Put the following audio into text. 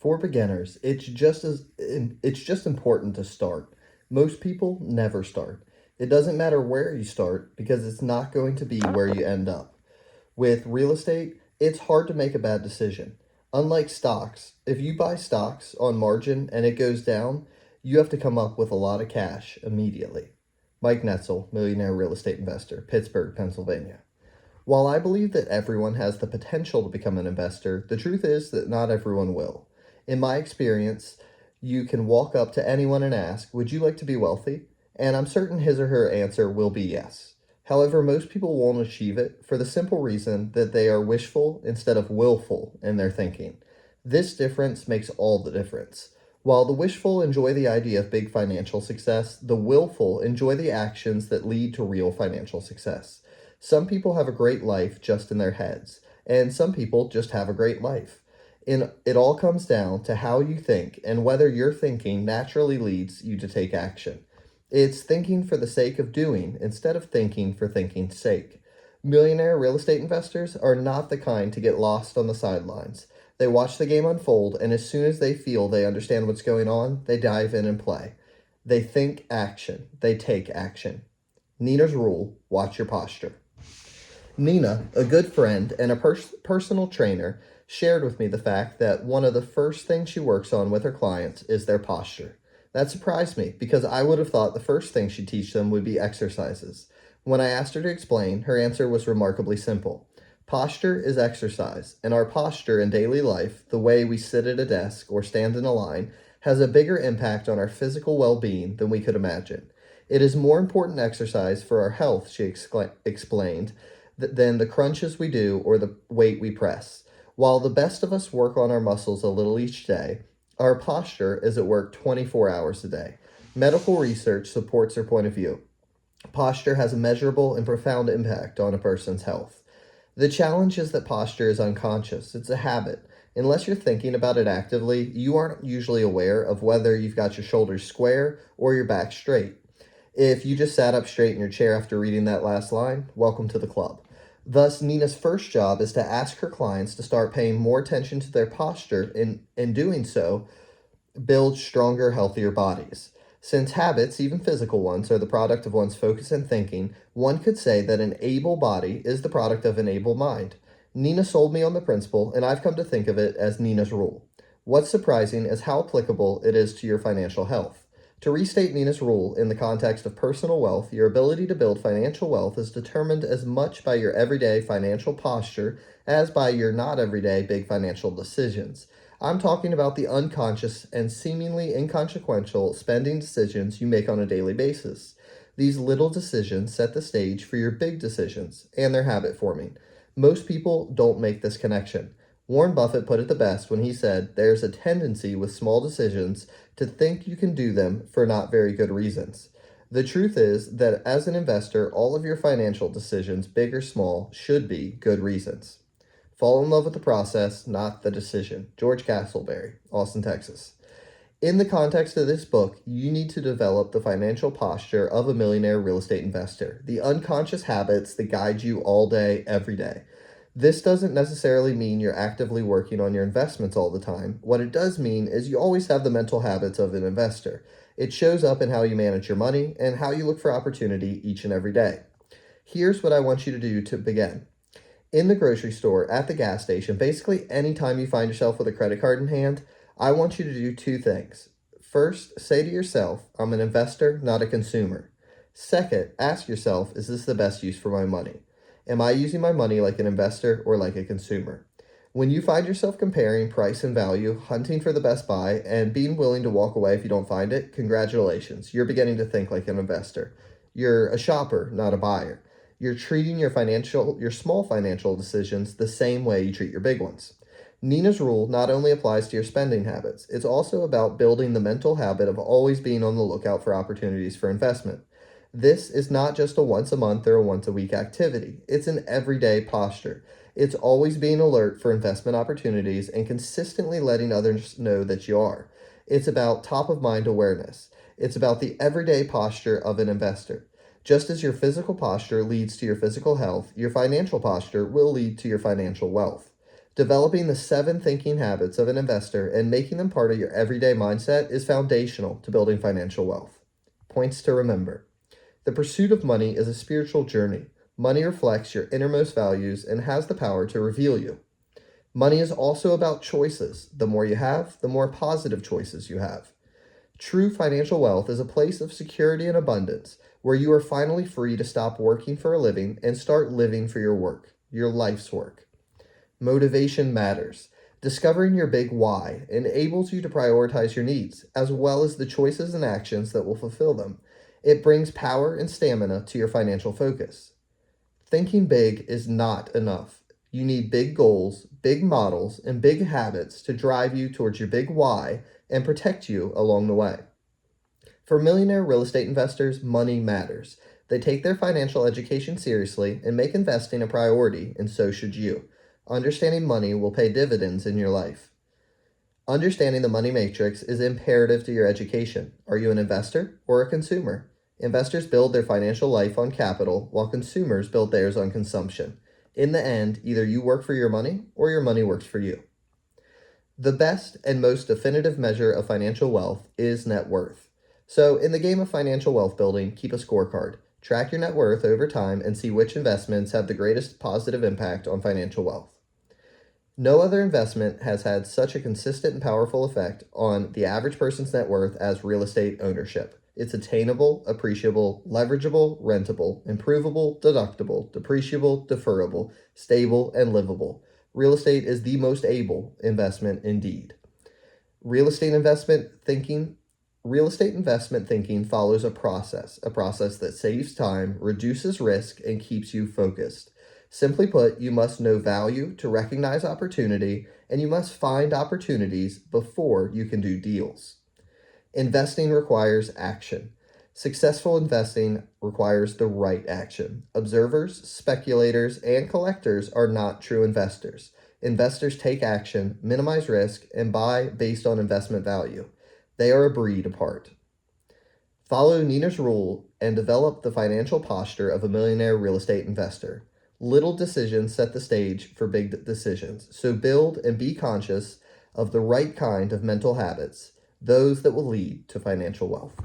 For beginners, it's just important to start. Most people never start. It doesn't matter where you start because it's not going to be where you end up. With real estate, it's hard to make a bad decision. Unlike stocks, if you buy stocks on margin and it goes down, you have to come up with a lot of cash immediately. Mike Netzel, Millionaire Real Estate Investor, Pittsburgh, Pennsylvania. While I believe that everyone has the potential to become an investor, the truth is that not everyone will. In my experience, you can walk up to anyone and ask, "Would you like to be wealthy?" And I'm certain his or her answer will be yes. However, most people won't achieve it for the simple reason that they are wishful instead of willful in their thinking. This difference makes all the difference. While the wishful enjoy the idea of big financial success, the willful enjoy the actions that lead to real financial success. Some people have a great life just in their heads, and some people just have a great life. It all comes down to how you think and whether your thinking naturally leads you to take action. It's thinking for the sake of doing instead of thinking for thinking's sake. Millionaire real estate investors are not the kind to get lost on the sidelines. They watch the game unfold, and as soon as they feel they understand what's going on, they dive in and play. They think action. They take action. Nina's rule, watch your posture. Nina, a good friend and a personal trainer, shared with me the fact that one of the first things she works on with her clients is their posture. That surprised me because I would have thought the first thing she'd teach them would be exercises. When I asked her to explain, her answer was remarkably simple. Posture is exercise, and our posture in daily life, the way we sit at a desk or stand in a line, has a bigger impact on our physical well-being than we could imagine. It is more important exercise for our health, she explained, than the crunches we do or the weight we press. While the best of us work on our muscles a little each day, our posture is at work 24 hours a day. Medical research supports her point of view. Posture has a measurable and profound impact on a person's health. The challenge is that posture is unconscious. It's a habit. Unless you're thinking about it actively, you aren't usually aware of whether you've got your shoulders square or your back straight. If you just sat up straight in your chair after reading that last line, welcome to the club. Thus, Nina's first job is to ask her clients to start paying more attention to their posture, and in doing so, build stronger, healthier bodies. Since habits, even physical ones, are the product of one's focus and thinking, one could say that an able body is the product of an able mind. Nina sold me on the principle, and I've come to think of it as Nina's rule. What's surprising is how applicable it is to your financial health. To restate Nina's rule in the context of personal wealth, your ability to build financial wealth is determined as much by your everyday financial posture as by your not everyday big financial decisions. I'm talking about the unconscious and seemingly inconsequential spending decisions you make on a daily basis. These little decisions set the stage for your big decisions and their habit forming. Most people don't make this connection. Warren Buffett put it the best when he said, "There's a tendency with small decisions to think you can do them for not very good reasons." The truth is that as an investor, all of your financial decisions, big or small, should be good reasons. Fall in love with the process, not the decision. George Castleberry, Austin, Texas. In the context of this book, you need to develop the financial posture of a millionaire real estate investor, the unconscious habits that guide you all day, every day. This doesn't necessarily mean you're actively working on your investments all the time. What it does mean is you always have the mental habits of an investor. It shows up in how you manage your money and how you look for opportunity each and every day. Here's what I want you to do to begin. In the grocery store, at the gas station, basically anytime you find yourself with a credit card in hand, I want you to do two things. First, say to yourself, "I'm an investor, not a consumer." Second, ask yourself, "Is this the best use for my money? Am I using my money like an investor or like a consumer?" When you find yourself comparing price and value, hunting for the best buy, and being willing to walk away if you don't find it, congratulations. You're beginning to think like an investor. You're a shopper, not a buyer. You're treating your small financial decisions the same way you treat your big ones. Nina's rule not only applies to your spending habits, it's also about building the mental habit of always being on the lookout for opportunities for investment. This is not just a once a month or a once a week activity. It's an everyday posture. It's always being alert for investment opportunities and consistently letting others know that you are. It's about top of mind awareness. It's about the everyday posture of an investor. Just as your physical posture leads to your physical health, your financial posture will lead to your financial wealth. Developing the 7 thinking habits of an investor and making them part of your everyday mindset is foundational to building financial wealth. Points to remember. The pursuit of money is a spiritual journey. Money reflects your innermost values and has the power to reveal you. Money is also about choices. The more you have, the more positive choices you have. True financial wealth is a place of security and abundance where you are finally free to stop working for a living and start living for your work, your life's work. Motivation matters. Discovering your big why enables you to prioritize your needs, as well as the choices and actions that will fulfill them. It brings power and stamina to your financial focus. Thinking big is not enough. You need big goals, big models, and big habits to drive you towards your big why and protect you along the way. For millionaire real estate investors, money matters. They take their financial education seriously and make investing a priority, and so should you. Understanding money will pay dividends in your life. Understanding the money matrix is imperative to your education. Are you an investor or a consumer? Investors build their financial life on capital, while consumers build theirs on consumption. In the end, either you work for your money or your money works for you. The best and most definitive measure of financial wealth is net worth. So, in the game of financial wealth building, keep a scorecard. Track your net worth over time and see which investments have the greatest positive impact on financial wealth. No other investment has had such a consistent and powerful effect on the average person's net worth as real estate ownership. It's attainable, appreciable, leverageable, rentable, improvable, deductible, depreciable, deferrable, stable, and livable. Real estate is the most able investment indeed. Real estate investment thinking follows a process that saves time, reduces risk, and keeps you focused. Simply put, you must know value to recognize opportunity, and you must find opportunities before you can do deals. Investing requires action. Successful investing requires the right action. Observers, speculators, and collectors are not true investors. Investors take action, minimize risk, and buy based on investment value. They are a breed apart. Follow Nina's rule and develop the financial posture of a millionaire real estate investor. Little decisions set the stage for big decisions, so build and be conscious of the right kind of mental habits, those that will lead to financial wealth.